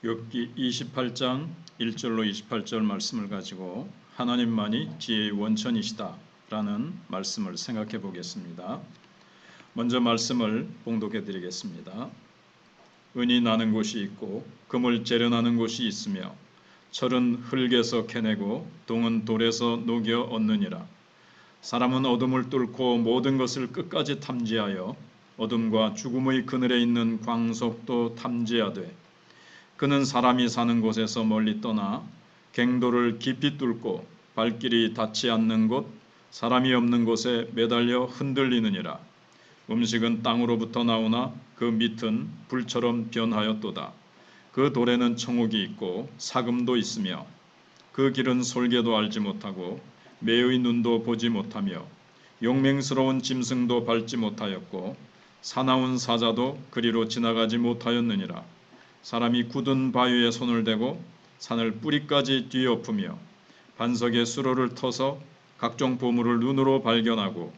욥기 28장 1절로 28절 말씀을 가지고 하나님만이 지혜의 원천이시다라는 말씀을 생각해 보겠습니다. 먼저 말씀을 봉독해 드리겠습니다. 은이 나는 곳이 있고 금을 재련하는 곳이 있으며 철은 흙에서 캐내고 동은 돌에서 녹여 얻느니라. 사람은 어둠을 뚫고 모든 것을 끝까지 탐지하여 어둠과 죽음의 그늘에 있는 광석도 탐지하되 그는 사람이 사는 곳에서 멀리 떠나 갱도를 깊이 뚫고 발길이 닿지 않는 곳 사람이 없는 곳에 매달려 흔들리느니라. 음식은 땅으로부터 나오나 그 밑은 불처럼 변하였도다. 그 돌에는 청옥이 있고 사금도 있으며 그 길은 솔개도 알지 못하고 매의 눈도 보지 못하며 용맹스러운 짐승도 밟지 못하였고 사나운 사자도 그리로 지나가지 못하였느니라. 사람이 굳은 바위에 손을 대고 산을 뿌리까지 뒤엎으며 반석에 수로를 터서 각종 보물을 눈으로 발견하고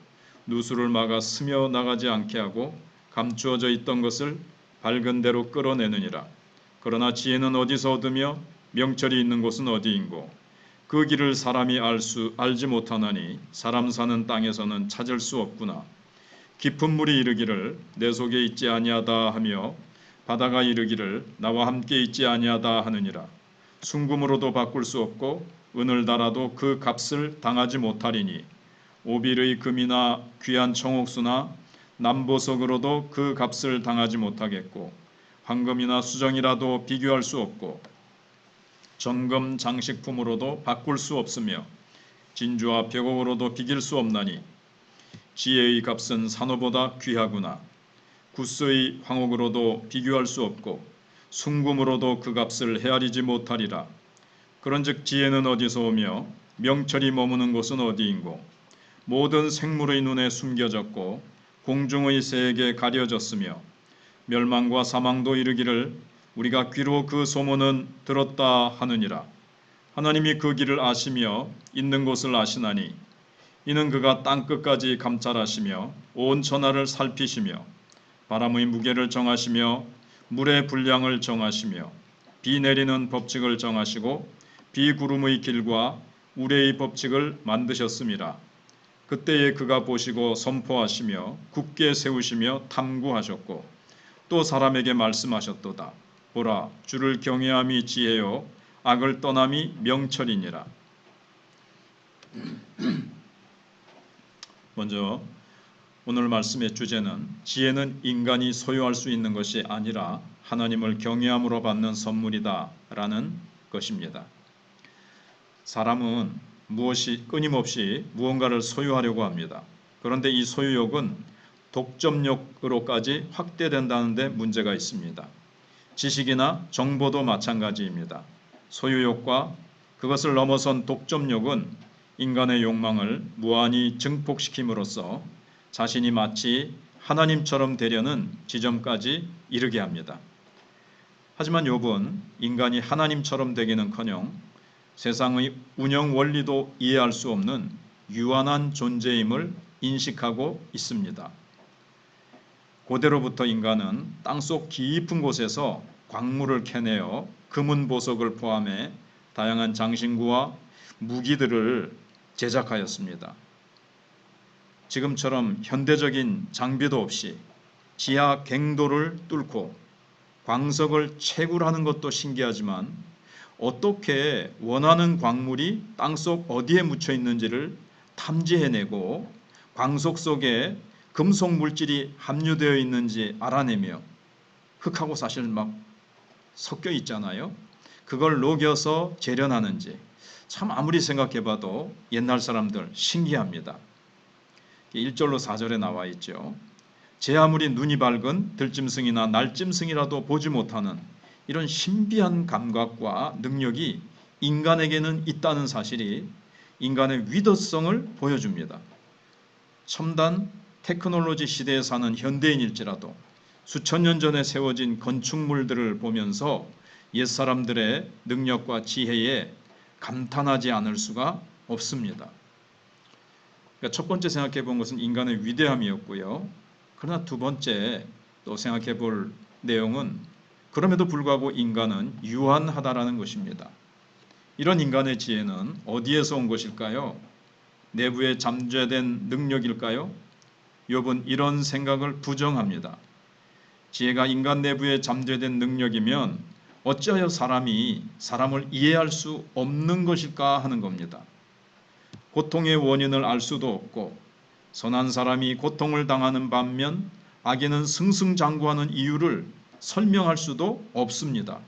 누수를 막아 스며 나가지 않게 하고 감추어져 있던 것을 밝은 대로 끌어내느니라. 그러나 지혜는 어디서 얻으며 명철이 있는 곳은 어디인고 그 길을 사람이 알지 못하나니 사람 사는 땅에서는 찾을 수 없구나. 깊은 물이 이르기를 내 속에 있지 아니하다 하며 바다가 이르기를 나와 함께 있지 아니하다 하느니라. 순금으로도 바꿀 수 없고 은을 달아도 그 값을 당하지 못하리니 오빌의 금이나 귀한 청옥수나 남보석으로도 그 값을 당하지 못하겠고 황금이나 수정이라도 비교할 수 없고 정금 장식품으로도 바꿀 수 없으며 진주와 벽옥으로도 비길 수 없나니 지혜의 값은 산호보다 귀하구나. 구스의 황옥으로도 비교할 수 없고 순금으로도 그 값을 헤아리지 못하리라. 그런즉 지혜는 어디서 오며 명철이 머무는 곳은 어디인고 모든 생물의 눈에 숨겨졌고 공중의 새에게 가려졌으며 멸망과 사망도 이르기를 우리가 귀로 그 소문은 들었다 하느니라. 하나님이 그 길을 아시며 있는 곳을 아시나니 이는 그가 땅끝까지 감찰하시며 온 천하를 살피시며 바람의 무게를 정하시며 물의 분량을 정하시며 비 내리는 법칙을 정하시고 비구름의 길과 우레의 법칙을 만드셨음이라. 그때에 그가 보시고 선포하시며 굳게 세우시며 탐구하셨고 또 사람에게 말씀하셨도다. 보라, 주를 경외함이 지혜요 악을 떠남이 명철이니라. 먼저 오늘 말씀의 주제는 지혜는 인간이 소유할 수 있는 것이 아니라 하나님을 경외함으로 받는 선물이다 라는 것입니다. 사람은 끊임없이 무언가를 소유하려고 합니다. 그런데 이 소유욕은 독점욕으로까지 확대된다는 데 문제가 있습니다. 지식이나 정보도 마찬가지입니다. 소유욕과 그것을 넘어선 독점욕은 인간의 욕망을 무한히 증폭시킴으로써 자신이 마치 하나님처럼 되려는 지점까지 이르게 합니다. 하지만 욥은 인간이 하나님처럼 되기는커녕 세상의 운영 원리도 이해할 수 없는 유한한 존재임을 인식하고 있습니다. 고대로부터 인간은 땅속 깊은 곳에서 광물을 캐내어 금은 보석을 포함해 다양한 장신구와 무기들을 제작하였습니다. 지금처럼 현대적인 장비도 없이 지하 갱도를 뚫고 광석을 채굴하는 것도 신기하지만 어떻게 원하는 광물이 땅속 어디에 묻혀 있는지를 탐지해내고 광석 속에 금속 물질이 함유되어 있는지 알아내며 흙하고 사실 막 섞여 있잖아요. 그걸 녹여서 재련하는지 참 아무리 생각해봐도 옛날 사람들 신기합니다. 1절로 4절에 나와 있죠. 제 아무리 눈이 밝은 들짐승이나 날짐승이라도 보지 못하는 이런 신비한 감각과 능력이 인간에게는 있다는 사실이 인간의 위대성을 보여줍니다. 첨단 테크놀로지 시대에 사는 현대인일지라도 수천 년 전에 세워진 건축물들을 보면서 옛사람들의 능력과 지혜에 감탄하지 않을 수가 없습니다. 그러니까 첫 번째 생각해 본 것은 인간의 위대함이었고요. 그러나 두 번째 또 생각해 볼 내용은 그럼에도 불구하고 인간은 유한하다라는 것입니다. 이런 인간의 지혜는 어디에서 온 것일까요? 내부에 잠재된 능력일까요? 욥은 이런 생각을 부정합니다. 지혜가 인간 내부에 잠재된 능력이면 어찌하여 사람이 사람을 이해할 수 없는 것일까 하는 겁니다. 고통의 원인을 알 수도 없고 선한 사람이 고통을 당하는 반면 악인은 승승장구하는 이유를 설명할 수도 없습니다.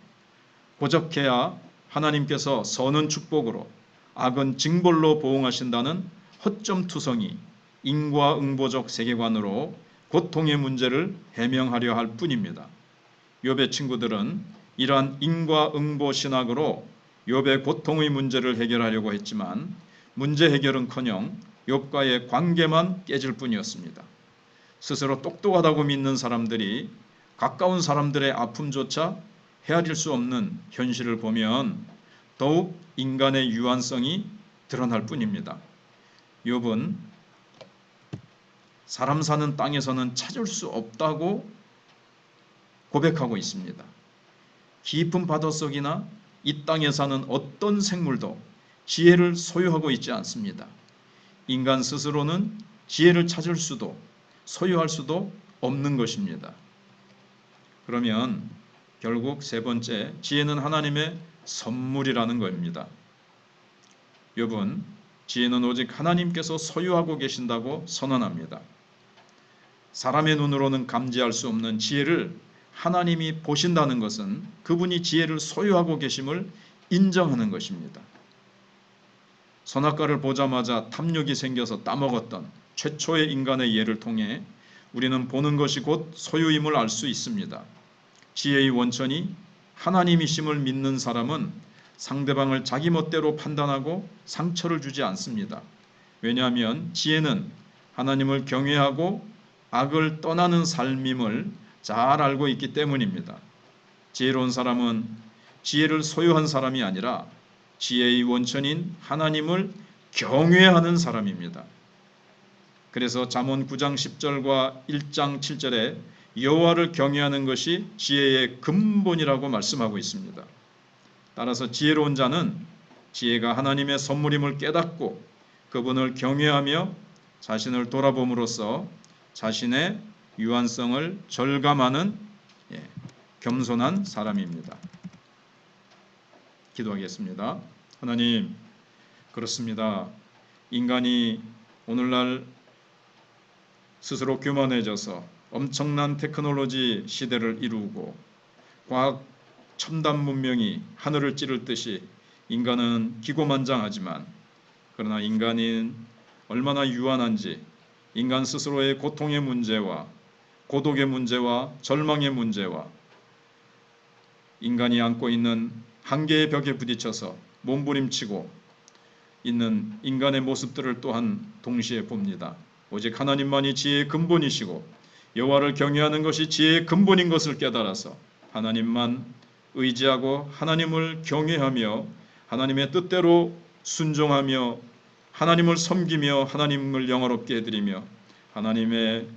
고적해야 하나님께서 선은 축복으로 악은 징벌로 보응하신다는 허점투성이 인과응보적 세계관으로 고통의 문제를 해명하려 할 뿐입니다. 욥의 친구들은 이러한 인과응보 신학으로 욥의 고통의 문제를 해결하려고 했지만 문제 해결은커녕 욥과의 관계만 깨질 뿐이었습니다. 스스로 똑똑하다고 믿는 사람들이 가까운 사람들의 아픔조차 헤아릴 수 없는 현실을 보면 더욱 인간의 유한성이 드러날 뿐입니다. 욥은 사람 사는 땅에서는 찾을 수 없다고 고백하고 있습니다. 깊은 바닷속이나 이 땅에 사는 어떤 생물도 지혜를 소유하고 있지 않습니다. 인간 스스로는 지혜를 찾을 수도 소유할 수도 없는 것입니다. 그러면 결국 세 번째, 지혜는 하나님의 선물이라는 겁니다. 욥은 지혜는 오직 하나님께서 소유하고 계신다고 선언합니다. 사람의 눈으로는 감지할 수 없는 지혜를 하나님이 보신다는 것은 그분이 지혜를 소유하고 계심을 인정하는 것입니다. 선악과를 보자마자 탐욕이 생겨서 따먹었던 최초의 인간의 예를 통해 우리는 보는 것이 곧 소유임을 알 수 있습니다. 지혜의 원천이 하나님이심을 믿는 사람은 상대방을 자기 멋대로 판단하고 상처를 주지 않습니다. 왜냐하면 지혜는 하나님을 경외하고 악을 떠나는 삶임을 잘 알고 있기 때문입니다. 지혜로운 사람은 지혜를 소유한 사람이 아니라 지혜의 원천인 하나님을 경외하는 사람입니다. 그래서 잠언 9장 10절과 1장 7절에 여호와를 경외하는 것이 지혜의 근본이라고 말씀하고 있습니다. 따라서 지혜로운 자는 지혜가 하나님의 선물임을 깨닫고 그분을 경외하며 자신을 돌아봄으로써 자신의 유한성을 절감하는 겸손한 사람입니다. 기도하겠습니다. 하나님, 그렇습니다. 인간이 오늘날 스스로 교만해져서 엄청난 테크놀로지 시대를 이루고 과학 첨단 문명이 하늘을 찌를 듯이 인간은 기고만장하지만 그러나 인간은 얼마나 유한한지 인간 스스로의 고통의 문제와 고독의 문제와 절망의 문제와 인간이 안고 있는 한계의 벽에 부딪혀서 몸부림치고 있는 인간의 모습들을 또한 동시에 봅니다. 오직 하나님만이 지혜의 근본이시고 여호와를 경외하는 것이 지혜의 근본인 것을 깨달아서 하나님만 의지하고 하나님을 경외하며 하나님의 뜻대로 순종하며 하나님을 섬기며 하나님을 영화롭게 해드리며 하나님의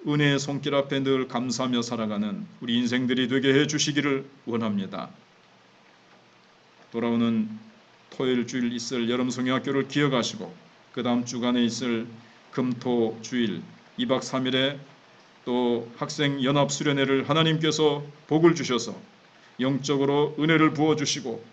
은혜의 손길 앞에 늘 감사하며 살아가는 우리 인생들이 되게 해주시기를 원합니다. 돌아오는 토요일 주일 있을 여름송이학교를 기억하시고 그 다음 주간에 있을 금토 주일 2박 3일에 또 학생 연합 수련회를 하나님께서 복을 주셔서 영적으로 은혜를 부어주시고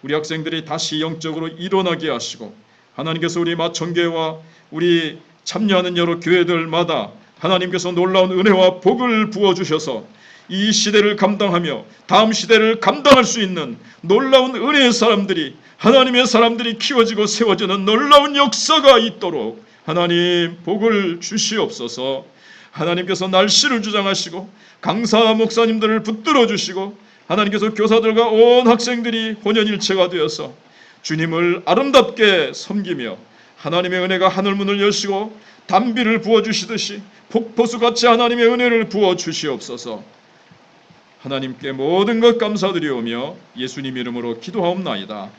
우리 학생들이 다시 영적으로 일어나게 하시고 하나님께서 우리 마천교회와 우리 참여하는 여러 교회들마다 하나님께서 놀라운 은혜와 복을 부어주셔서 이 시대를 감당하며 다음 시대를 감당할 수 있는 놀라운 은혜의 사람들이 하나님의 사람들이 키워지고 세워지는 놀라운 역사가 있도록 하나님 복을 주시옵소서. 하나님께서 날씨를 주장하시고 강사 목사님들을 붙들어 주시고 하나님께서 교사들과 온 학생들이 혼연일체가 되어서 주님을 아름답게 섬기며 하나님의 은혜가 하늘문을 여시고 단비를 부어주시듯이 폭포수같이 하나님의 은혜를 부어주시옵소서. 하나님께 모든 것 감사드리오며 예수님 이름으로 기도하옵나이다.